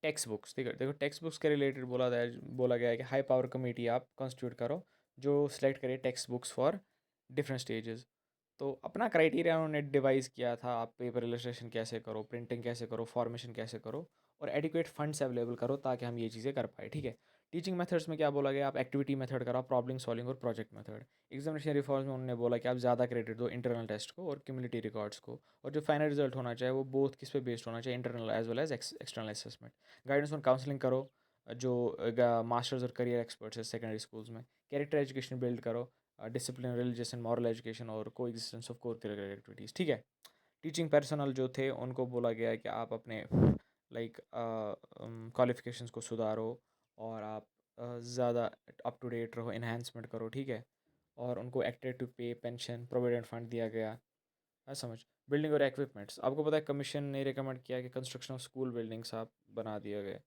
टेक्स्ट बुक्स, ठीक है, देखो टेक्स्ट बुक्स के रिलेटेड बोला गया है कि हाई पावर कमेटी आप कॉन्स्टिट्यूट करो जो सेलेक्ट करे text books for different stages. तो अपना क्राइटेरिया उन्होंने डिवाइस किया था, आप पेपर इलस्ट्रेशन कैसे करो, प्रिंटिंग कैसे करो, फॉर्मेशन कैसे करो, और एडिक्वेट फंड्स अवेलेबल करो ताकि हम ये चीज़ें कर पाए, ठीक है। टीचिंग मेथड्स में क्या बोला गया, आप एक्टिविटी मेथड कराओ, प्रॉब्लम सॉल्विंग और प्रोजेक्ट मेथड। एग्जामिनेशन रिफॉर्म्स में उन्होंने बोला कि आप ज़्यादा क्रेडिट दो इंटरनल टेस्ट को और कम्युनिटी रिकॉर्ड्स को, और जो फाइनल रिजल्ट होना चाहिए वो बोथ किस पे बेस्ड होना चाहिए, internal as well as external assessment. Guidance on counselling करो, जो मास्टर्स और करियर एक्सपर्ट्स है सेकेंडरी स्कूल्स में। कैरेक्टर एजुकेशन बिल्ड करो, discipline, religious and moral education और coexistence of core curricular activities, ठीक है। टीचिंग पर्सनल जो थे उनको बोला गया है कि आप अपने लाइक क्वालिफिकेशंस को सुधारो, और आप ज़्यादा अप टू डेट रहो, इन्हांसमेंट करो, ठीक है। और उनको एक्टिव पे, पेंशन, प्रोविडेंट फंड दिया गया है, समझ। बिल्डिंग और इक्विपमेंट्स, आपको पता है कमीशन ने रिकमेंड किया कि कंस्ट्रक्शन ऑफ स्कूल बिल्डिंग्स आप बना दिया गए,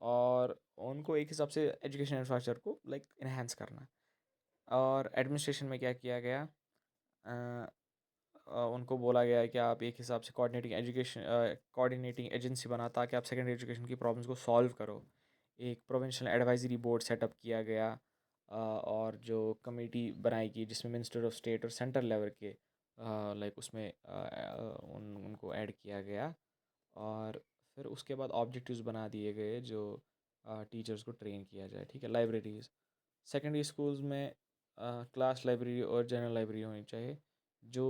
और उनको एक हिसाब से एजुकेशन इंफ्रास्ट्रक्चर को लाइक इन्हांस करना। और एडमिनिस्ट्रेशन में क्या किया गया, उनको बोला गया है कि आप एक हिसाब से कोऑर्डिनेटिंग एजेंसी बना ताकि आप सेकेंडरी एजुकेशन की प्रॉब्लम्स को सॉल्व करो। एक प्रोविंशियल एडवाइजरी बोर्ड सेटअप किया गया, और जो कमेटी बनाएगी जिसमें मिनिस्टर ऑफ स्टेट और सेंट्रल लेवल के लाइक उसमें उनको ऐड किया गया। और फिर उसके बाद ऑब्जेक्टिव्स बना दिए गए जो टीचर्स को ट्रेन किया जाए, ठीक है। लाइब्रेरीज़, सेकेंडरी स्कूल्स में क्लास लाइब्रेरी और जनरल लाइब्रेरी होनी चाहिए जो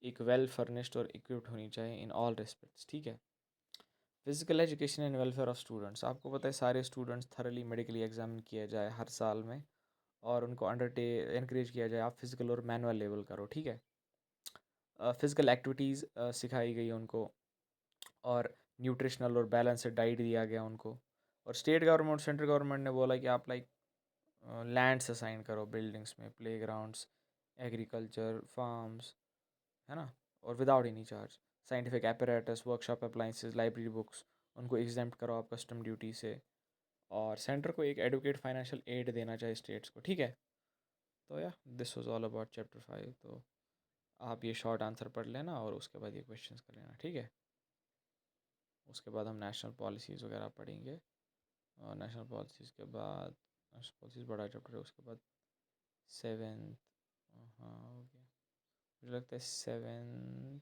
एक वेल फर्निश्ड और इक्विप्ड होनी चाहिए इन ऑल रिस्पेक्ट्स, ठीक है। Physical education and welfare of students, आपको पता है सारे स्टूडेंट्स थरली मेडिकली एग्जामिन किया जाए हर साल में, और उनको इनक्रेज किया जाए आप फिजिकल और मैनुअल लेवल करो, ठीक है। फिजिकल एक्टिविटीज़ सिखाई गई उनको, और न्यूट्रिशनल और बैलेंस्ड डाइट दिया गया उनको। और स्टेट गवर्नमेंट और सेंट्रल गवर्नमेंट ने बोला कि आप लाइक लैंड्स असाइन करो बिल्डिंग्स में, प्लेग्राउंड्स, एग्रीकल्चर, फार्म्स, है ना, और without any charge. Scientific apparatus, workshop appliances, library books उनको एग्जाम्प्ट करो आप कस्टम ड्यूटी से। और सेंटर को एक एडुकेट फाइनेंशियल एड देना चाहिए स्टेट्स को, ठीक है। तो या this was all about chapter 5। तो आप ये शॉर्ट आंसर पढ़ लेना और उसके बाद ये क्वेश्चंस कर लेना, ठीक है। उसके बाद हम नेशनल पॉलिसीज़ वगैरह पढ़ेंगे, और नेशनल पॉलिसीज़ के बाद, नेशनल पॉलिसीज़ बड़ा चैप्टर है, उसके बाद 7th, हाँ हो गया मुझे लगता है 7th,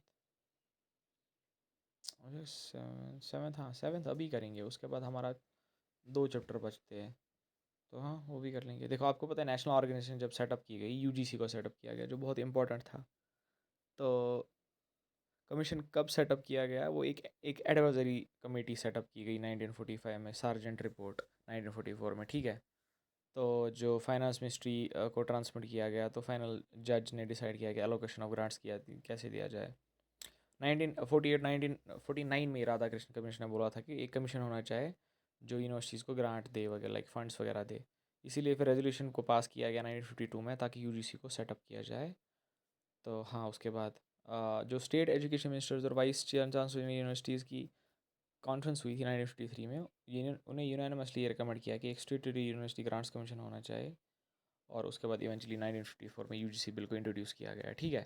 मुझे 7th, हाँ 7th अभी करेंगे। उसके बाद हमारा 2 चैप्टर बचते हैं, तो हाँ वो भी कर लेंगे। देखो आपको पता है नेशनल ऑर्गेनाइजेशन जब सेटअप की गई, यूजीसी को सेटअप किया गया जो बहुत इंपॉर्टेंट था। तो कमीशन कब सेटअप किया गया, वो एक एडवाइजरी कमेटी सेटअप की गई 1945 में, सार्जेंट रिपोर्ट 1944 में, ठीक है। तो जो फाइनेंस मिनिस्ट्री को ट्रांसमिट किया गया, तो फाइनल जज ने डिसाइड किया कि एलोकेशन ऑफ ग्रांट्स किया कैसे दिया जाए। 1949 में राधा कृष्ण कमीशन ने बोला था कि एक कमीशन होना चाहिए जो यूनिवर्सिटीज़ को ग्रांट दे वगैरह, लाइक फंड्स वगैरह दे। इसीलिए फिर रेजोल्यूशन को पास किया गया 1952 में ताकि यूजीसी को सेटअप किया जाए। तो हाँ उसके बाद जो स्टेट एजुकेशन मिनिस्टर्स और वाइस चांसलर यूनिवर्सिटीज़ की कॉन्फ्रेंस हुई थी 1953 में, उन्हें यूनानिमसली ये रिकमेंड किया कि एक स्टेटरी यूनिवर्सिटी ग्रांट्स कमीशन होना चाहिए। और उसके बाद इवेंचुअली 1954 में यूजीसी बिल को इंट्रोड्यूस किया गया, ठीक है।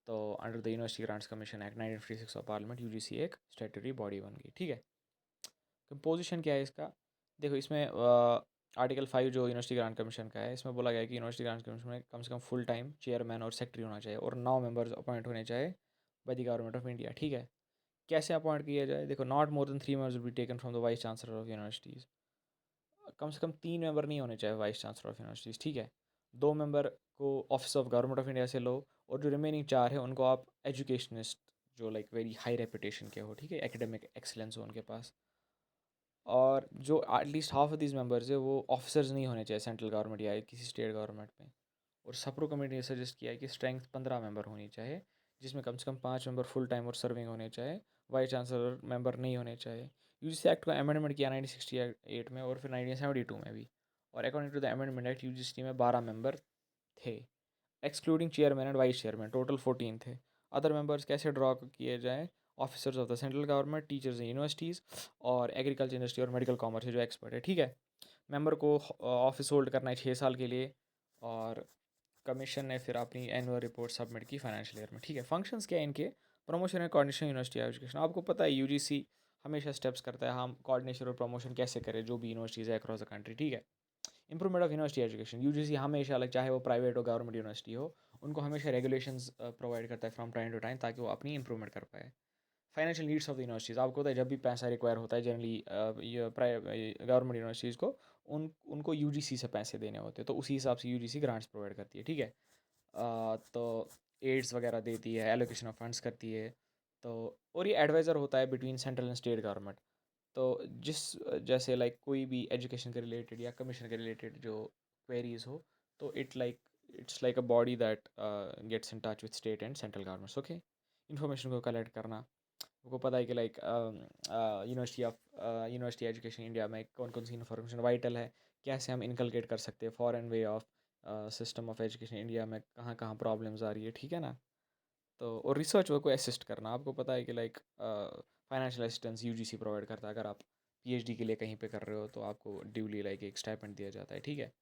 तो under the university grants commission act 1956 of parliament, UGC एक स्टैट्यूटरी बॉडी बन गई, ठीक है। कंपोजिशन क्या है इसका, देखो इसमें आर्टिकल 5 जो यूनिवर्सिटी ग्रांट कमीशन का है, इसमें बोला गया है कि यूनिवर्सिटी ग्रांट कमीशन में कम से कम फुल टाइम चेयरमैन और सेक्रेटरी होना चाहिए, और 9 मेंबर्स अपॉइंट होने चाहिए by the government of India, ठीक है। कैसे अपॉइंट किया जाए, देखो not more than 3 members will be taken from the vice chancellor of universities. कम से कम 3 मेंबर नहीं होने चाहिए वाइस चांसलर ऑफ यूनिवर्सिटीज़, ठीक है। 2 मेंबर को office of government of India से लो, और जो रिमेनिंग 4 है उनको आप एजुकेशनिस्ट जो लाइक वेरी हाई रेपुटेशन के हो, ठीक है, एकेडमिक एक्सीलेंस हो उनके पास। और जो at least half of these members है वो ऑफिसर्स नहीं होने चाहिए सेंट्रल गवर्नमेंट या किसी स्टेट गवर्नमेंट में। और सप्रो कमेटी ने सजेस्ट किया है कि स्ट्रेंथ 15 मेंबर होनी चाहिए, जिसमें कम से कम 5 मेंबर फुल टाइम और सर्विंग होने चाहिए, वाइस चांसलर मेंबर नहीं होने चाहिए। यूजीसी एक्ट का अमेंडमेंट किया 1968 में और फिर 1972 में भी। और according to the amendment act UGC में 12 मेंबर थे, excluding chairman and vice chairman, total 14 थे। अदर मेंबर्स कैसे ड्रॉ किए जाए? Officers of the central government, teachers in universities और एग्रीकल्चर इंडस्ट्री और मेडिकल कॉमर्स जो एक्सपर्ट है, ठीक है। मेंबर को ऑफिस होल्ड करना है 6 साल के लिए। और कमीशन ने फिर अपनी एनुअल रिपोर्ट सबमिट की फाइनेंशियल ईयर में, ठीक है। फंक्शंस क्या है इनके? Promotion and coordination university education, आपको पता है यूजीसी हमेशा स्टेप्स करता है हम कोऑर्डिनेशन और प्रमोशन कैसे करें जो भी यूनिवर्सिटीज़ है अक्रॉस द कंट्री, ठीक है। Improvement of university education, UGC हमेशा लाइक चाहे वो प्राइवेट हो गवर्नमेंट यूनिवर्सिटी हो, उनको हमेशा रेगुलेशंस प्रोवाइड करता है फ्रॉम टाइम टू टाइम ताकि वो अपनी इंप्रूवमेंट कर पाए। Financial needs of the universities, आपको पता है जब भी पैसा रिक्वायर होता है जनरली ये गवर्नमेंट यूनिवर्सिटीज़ को उनको यूजीसी से पैसे देने होते हैं, तो उसी हिसाब से यूजीसी ग्रांट्स प्रोवाइड करती है, ठीक है। तो एड्स वगैरह देती है, एलोकेशन ऑफ फंड्स करती है। तो और ये एडवाइज़र होता है between central and state government. तो जिस जैसे लाइक कोई भी एजुकेशन के रिलेटेड या कमीशन के रिलेटेड जो क्वेरीज हो, तो it's like a body that gets in touch with state and central governments, okay. Information को कलेक्ट करना, आपको पता है कि लाइक यूनिवर्सिटी एजुकेशन इंडिया में कौन कौन सी इन्फॉर्मेशन वाइटल है, कैसे हम इनकलकेट कर सकते हैं foreign way of system of education India में, कहाँ कहाँ प्रॉब्लम्स आ रही है, ठीक है ना। तो और रिसर्च वर्क को असिस्ट करना, आपको पता है कि like financial assistance UGC provide करता है। अगर आप पीएचडी के लिए कहीं पे कर रहे हो तो आपको ड्यूली लाइक एक स्टाइपेंड दिया जाता है, ठीक है।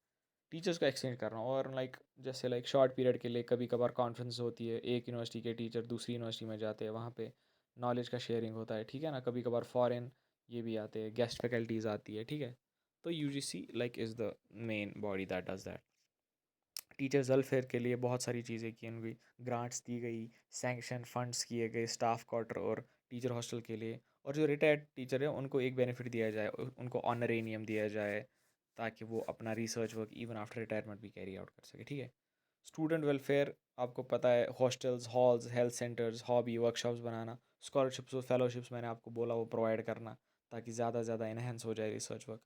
टीचर्स को एक्सटेंड करना, और लाइक जैसे लाइक शॉर्ट पीरियड के लिए कभी कभार कॉन्फ्रेंस होती है, एक यूनिवर्सिटी के टीचर दूसरी यूनिवर्सिटी में जाते हैं, वहाँ पे नॉलेज का शेयरिंग होता है, ठीक है ना। कभी कभार फॉरेन ये भी आते हैं, गेस्ट फैकल्टीज आती है, ठीक है। तो UGC like is the main body that does that. Teachers welfare के लिए बहुत सारी चीज़ें की गई, ग्रांट्स दी गई, सैंक्शन फंड्स किए गए स्टाफ क्वार्टर और टीचर हॉस्टल के लिए। और जो रिटायर्ड टीचर है उनको एक बेनिफिट दिया जाए, उनको ऑनरेनियम दिया जाए ताकि वो अपना research work even after retirement भी कैरी आउट कर सके, ठीक है। स्टूडेंट वेलफेयर, आपको पता है hostels, halls, health centres, hobby workshops बनाना, स्कॉलरशिप्स और फेलोशिप्स मैंने आपको बोला वो प्रोवाइड करना ताकि ज़्यादा से ज़्यादा इन्हेंस हो जाए research work.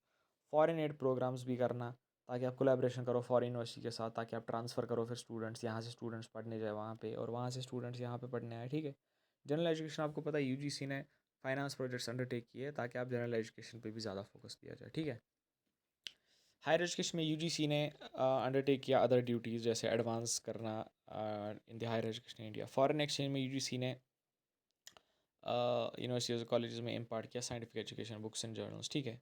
Foreign aid programmes भी करना ताकि आप कोलैबोरेशन करो फॉरेन यूनिवर्सिटी के साथ, ताकि आप ट्रांसफ़र करो फिर स्टूडेंट्स, यहाँ से स्टूडेंट्स पढ़ने जाए वहाँ पे और वहाँ से स्टूडेंट्स यहाँ पे पढ़ने आए, ठीक है। जनरल एजुकेशन, आपको पता है यूजीसी ने फाइनेंस प्रोजेक्ट्स अंडरटेक किए ताकि आप जनरल एजुकेशन पे भी ज़्यादा फोकस दिया जाए, ठीक है। हायर एजुकेशन में यूजीसी ने अंडरटेक किया अदर ड्यूटीज़ जैसे एडवांस करना in the higher education India. Foreign exchange में यूजीसी ने यूनिवर्सिटीज़ और कॉलेजेस में इम्पार्ट किया scientific education books and journals, ठीक है।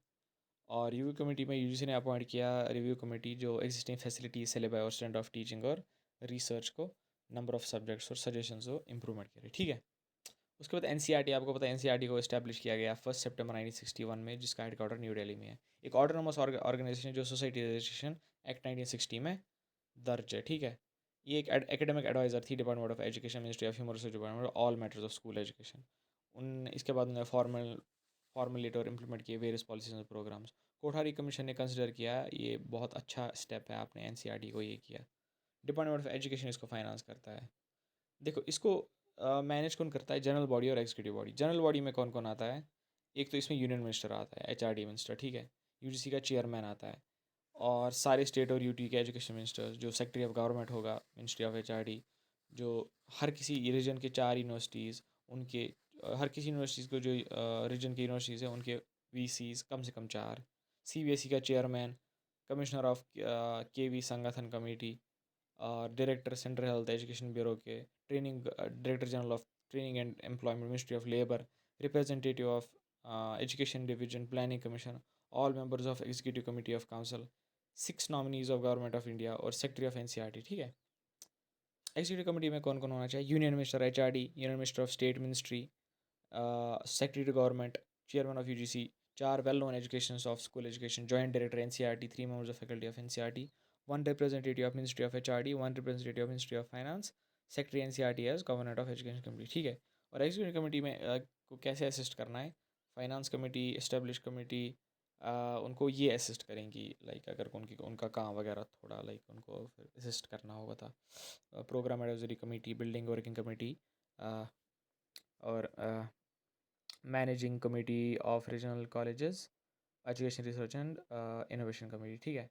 और रिव्यू कमेटी में यूजीसी ने अपॉइंट किया रिव्यू कमेटी जो एग्जिस्टिंग फैसिलिटी सिलेबस और स्टैंडर्ड ऑफ टीचिंग और रिसर्च को, नंबर ऑफ सब्जेक्ट्स और सजेशंस को इम्प्रूवमेंट करे, ठीक है। उसके बाद एनसीईआरटी, आपको पता है एनसीईआरटी को इस्टेब्लिश किया गया 1 सितंबर 1961 में, जिसका हेडक्वार्टर न्यू दिल्ली में है। एक ऑटोनोमस ऑर्गेनाइजेशन जो सोसाइटी रजिस्ट्रेशन एक्ट 1960 में दर्ज है, ठीक है। ये एक एकेडमिक एडवाइज़र थी department of education, ministry of human resource department, all matters of school education. उन इसके बाद उन्होंने फॉर्मुलेट और इम्प्लीमेंट किए वेरियस पॉलिसीज और प्रोग्राम्स। कोठारी कमीशन ने कंसिडर किया ये बहुत अच्छा स्टेप है, आपने एनसीईआरटी को ये किया। डिपार्टमेंट ऑफ एजुकेशन इसको फाइनेंस करता है। देखो इसको मैनेज कौन करता है? जनरल बॉडी और एग्जीक्यूटिव बॉडी। जनरल बॉडी में कौन कौन आता है? एक तो इसमें यूनियन मिनिस्टर आता है, एचआरडी मिनिस्टर, ठीक है। यूजीसी का चेयरमैन आता है, और सारे स्टेट और यूटी के एजुकेशन मिनिस्टर्स, जो सेक्रेटरी ऑफ गवर्नमेंट होगा मिनिस्ट्री ऑफ एचआरडी, जो हर किसी रीजन के 4 यूनिवर्सिटीज़, उनके हर किसी यूनिवर्सिटीज़ को जो रीजन की यूनिवर्सिटीज़ हैं उनके वीसीज कम से कम 4, सीबीएसई का chairman, commissioner of KV Sangathan committee, director central health education bureau के, training director general of training and employment ministry of labour, representative of education division planning commission, all members of executive committee of council, 6 nominees of government of India और secretary of NCERT, ठीक है। Executive committee में कौन कौन होना चाहिए? Union minister HRD, union minister of state ministry, secretary government, chairman of UGC, 4 well known education of school education, joint director NCERT, 3 members of faculty of NCERT, 1 representative of ministry of HRD, 1 representative of ministry of finance, secretary NCERT as government of education committee, ठीक है। और executive committee में को कैसे assist करना है? Finance committee, establish committee उनको ये असिस्ट करेंगी, लाइक अगर उनका काम वगैरह थोड़ा लाइक उनको फिर असिस्ट करना होगा था। Programme advisory committee, building working committee, और managing committee of regional colleges, education research and innovation committee, ठीक है।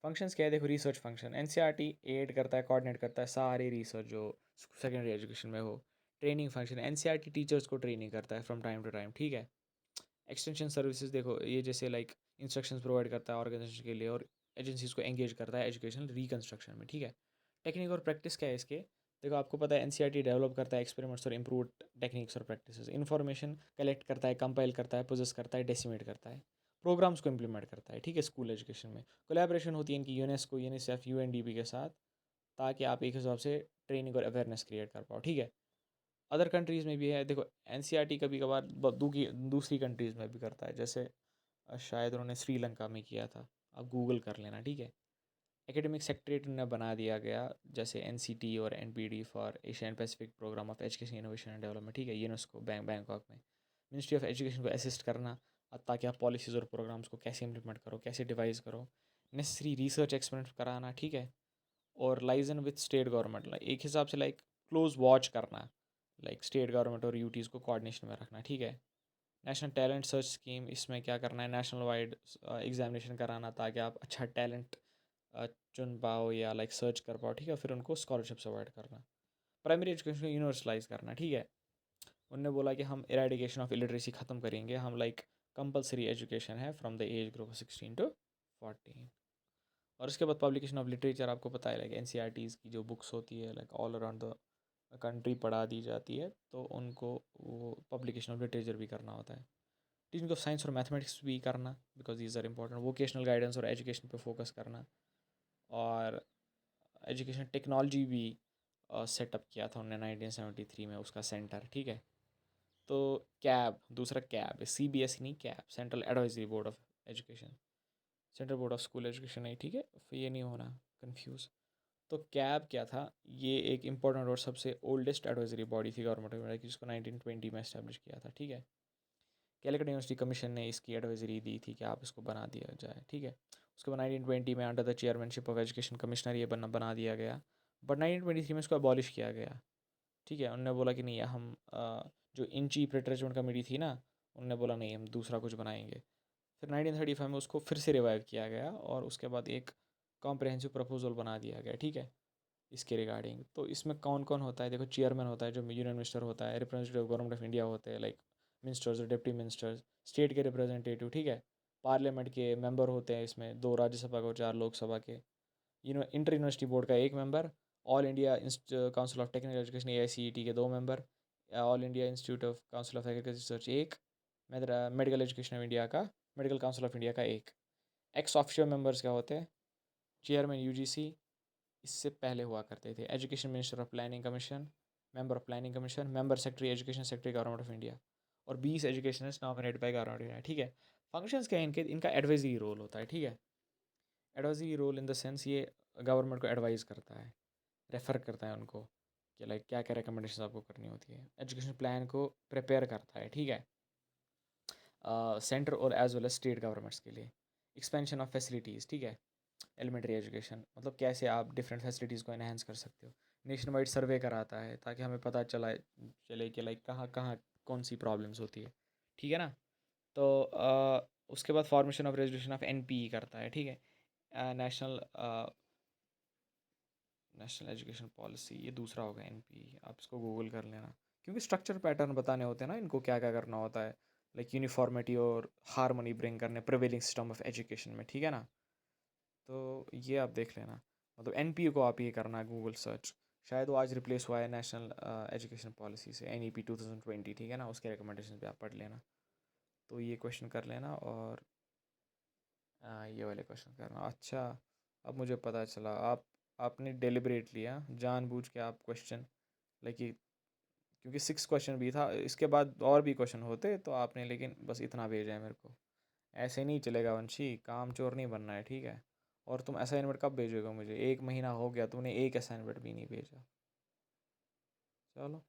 फंक्शंस क्या है देखो, रिसर्च फंक्शन एनसीईआरटी एड करता है, कोऑर्डिनेट करता है सारे रिसर्च जो सेकेंडरी एजुकेशन में हो। ट्रेनिंग फंक्शन एनसीईआरटी टीचर्स को ट्रेनिंग करता है फ्रॉम टाइम टू टाइम, ठीक है। एक्सटेंशन सर्विसेज देखो, ये जैसे लाइक इंस्ट्रक्शंस प्रोवाइड करता है ऑर्गेनाइजेशन के लिए और एजेंसीज को एंगेज करता है एजुकेशनल रिकंस्ट्रक्शन में, ठीक है। टेक्निक और प्रैक्टिस क्या है इसके, देखो आपको पता है एनसीईआरटी डेवलप करता है एक्सपेरिमेंट्स और इम्प्रूव टेक्निक्स और प्रैक्टिसेस, इन्फॉर्मेशन कलेक्ट करता है, कंपाइल करता है, प्रोसेस करता है, डेसिमेट करता है, प्रोग्राम्स को इम्प्लीमेंट करता है, ठीक है। स्कूल एजुकेशन में कोलैबोरेशन होती है इनकी यूनेस्को, यूनिसेफ, यूएनडीपी के साथ, ताकि आप एक हिसाब से ट्रेनिंग और अवेयरनेस क्रिएट कर पाओ, ठीक है। अदर कंट्रीज़ में भी है देखो, एनसीईआरटी कभी कभार दूसरी कंट्रीज़ में भी करता है, जैसे शायद उन्होंने श्रीलंका में किया था, आप गूगल कर लेना, ठीक है। एकेडमिक सेक्रेटरी ने बना दिया गया, जैसे एनसीटी और NPD for Asian Pacific programme of education innovation and development, ठीक है, यूनेस्को बैंकॉक में। मिनिस्ट्री ऑफ एजुकेशन को असिस्ट करना, ताकि आप पॉलिसीज़ और प्रोग्राम्स को कैसे इंप्लीमेंट करो, कैसे डिवाइस करो, नेसेसरी रिसर्च एक्सपेरिमेंट कराना, ठीक है। और liaison with state government, like एक हिसाब से लाइक क्लोज वॉच करना, लाइक स्टेट गवर्नमेंट और यूटीज़ को कोऑर्डिनेशन में रखना, ठीक है। नेशनल टैलेंट सर्च स्कीम, इसमें क्या करना है, नेशनल वाइड एग्जामिनेशन कराना, ताकि आप अच्छा टैलेंट चुन पाओ या लाइक सर्च कर पाओ, ठीक है। फिर उनको स्कॉलरशिप्स अवॉइड करना, प्राइमरी एजुकेशन को यूनिवर्सलाइज करना, ठीक है। उनने बोला कि हम इरेडिकेशन ऑफ इलिटरेसी ख़त्म करेंगे, हम लाइक कंपलसरी एजुकेशन है from the age group of 16 to 14। और उसके बाद पब्लिकेशन ऑफ लिटरेचर, आपको पता है लाइक एनसीईआरटीज़ की जो बुक्स होती है like all around the country पढ़ा दी जाती है, तो उनको वो पब्लिकेशन ऑफ लिटरेचर भी करना होता है। टीचिंग ऑफ साइंस और मैथमेटिक्स भी करना, because these are important. Vocational guidance और एजुकेशन पे फोकस करना, और एजुकेशन टेक्नोलॉजी भी सेटअप किया था उन्होंने 1973 में उसका सेंटर, ठीक है। तो कैब, दूसरा कैब है, सीबीएसई नहीं, cab, central advisory board of education, central board of school education नहीं, ठीक है, फिर ये नहीं होना कंफ्यूज। तो कैब क्या था, ये एक इंपॉर्टेंट और सबसे ओल्डेस्ट एडवाइजरी बॉडी थी गवर्नमेंट में, जिसको 1920 में इस्टेब्लिश किया था, ठीक है। कैलकटा यूनिवर्सिटी कमीशन ने इसकी एडवाइजरी दी थी कि आप इसको बना दिया जाए, ठीक है। उसके बाद 1920 में under the chairmanship of education commissioner ये बना दिया गया, बट 1923 में इसको अबॉलिश किया गया, ठीक है। उन्होंने बोला कि नहीं, हम जो इन चीफ रिट्रेचमेंट कमेटी थी ना, उन्होंने बोला नहीं, हम दूसरा कुछ बनाएंगे। फिर 1935 में उसको फिर से रिवाइव किया गया, और उसके बाद एक कॉम्प्रहेंसिव प्रपोजल बना दिया गया, ठीक है, इसके रिगार्डिंग। तो इसमें कौन कौन होता है, देखो चेयरमैन होता है जो यूनियन मिनिस्टर होता है, रिप्रेजेंटेटिव गवर्नमेंट ऑफ इंडिया होते हैं लाइक मिनिस्टर्स और डिप्टी मिनिस्टर्स, स्टेट के रिप्रेजेंटेटिव, ठीक है। पार्लियामेंट के मेंबर होते हैं इसमें, 2 राज्यसभा के और 4 लोकसभा के। इंटर यूनिवर्सिटी बोर्ड का 1 member, all India council of technical education AICTE के 2 member, all India institute of council of agriculture research 1, medical education of India का, मेडिकल काउंसिल ऑफ इंडिया का 1। एक्स ऑफिशियल मेंबर्स क्या होते हैं, chairman UGC, इससे पहले हुआ करते थे, education minister of planning commission, member of planning commission, member secretary education secretary government of India, और 20 educationist nominated by government of India, ठीक है। फंक्शंस क्या है इनके, इनका एडवाइजरी रोल होता है, ठीक है। Advisory role in the sense ये गवर्नमेंट को एडवाइस करता है, रेफ़र करता है उनको कि लाइक क्या क्या रिकमेंडेशन आपको करनी होती है, एजुकेशन प्लान को प्रिपेयर करता है, ठीक है, सेंटर और as well as state governments के लिए। एक्सपेंशन ऑफ फैसिलिटीज़, ठीक है, एलिमेंट्री एजुकेशन, मतलब कैसे आप डिफरेंट फैसिलिटीज़ को इन्हेंस कर सकते हो। नेशन वाइड सर्वे कराता है, ताकि हमें पता चले कि लाइक कहाँ कहाँ कौन सी प्रॉब्लम्स होती है, ठीक है ना। तो उसके बाद formation of resolution of NPE करता है, ठीक है, नेशनल नेशनल एजुकेशन पॉलिसी, ये दूसरा होगा NPE, आप इसको गूगल कर लेना, क्योंकि स्ट्रक्चर पैटर्न बताने होते हैं ना इनको, क्या क्या करना होता है, लाइक यूनिफॉर्मिटी और हारमोनी ब्रिंग करने प्रिवेलिंग सिस्टम ऑफ एजुकेशन में, ठीक है ना। तो ये आप देख लेना, मतलब NPE को आप ये करना है गूगल सर्च, शायद वो आज रिप्लेस हुआ है नेशनल एजुकेशन पॉलिसी से, NEP 2020, ठीक है ना, उसके रिकमेंडेशन पे आप पढ़ लेना। तो ये क्वेश्चन कर लेना, और ये वाले क्वेश्चन करना। अच्छा, अब मुझे पता चला, आपने डेलिबरेट लिया जानबूझ के आप क्वेश्चन, लेकिन क्योंकि 6 क्वेश्चन भी था, इसके बाद और भी क्वेश्चन होते तो आपने, लेकिन बस इतना भेजा है मेरे को। ऐसे नहीं चलेगा वंशी, काम चोर नहीं बनना है, ठीक है। और तुम असाइनमेंट कब भेजोगे मुझे, 1 महीना हो गया, तुमने एक असाइनमेंट भी नहीं भेजा। चलो।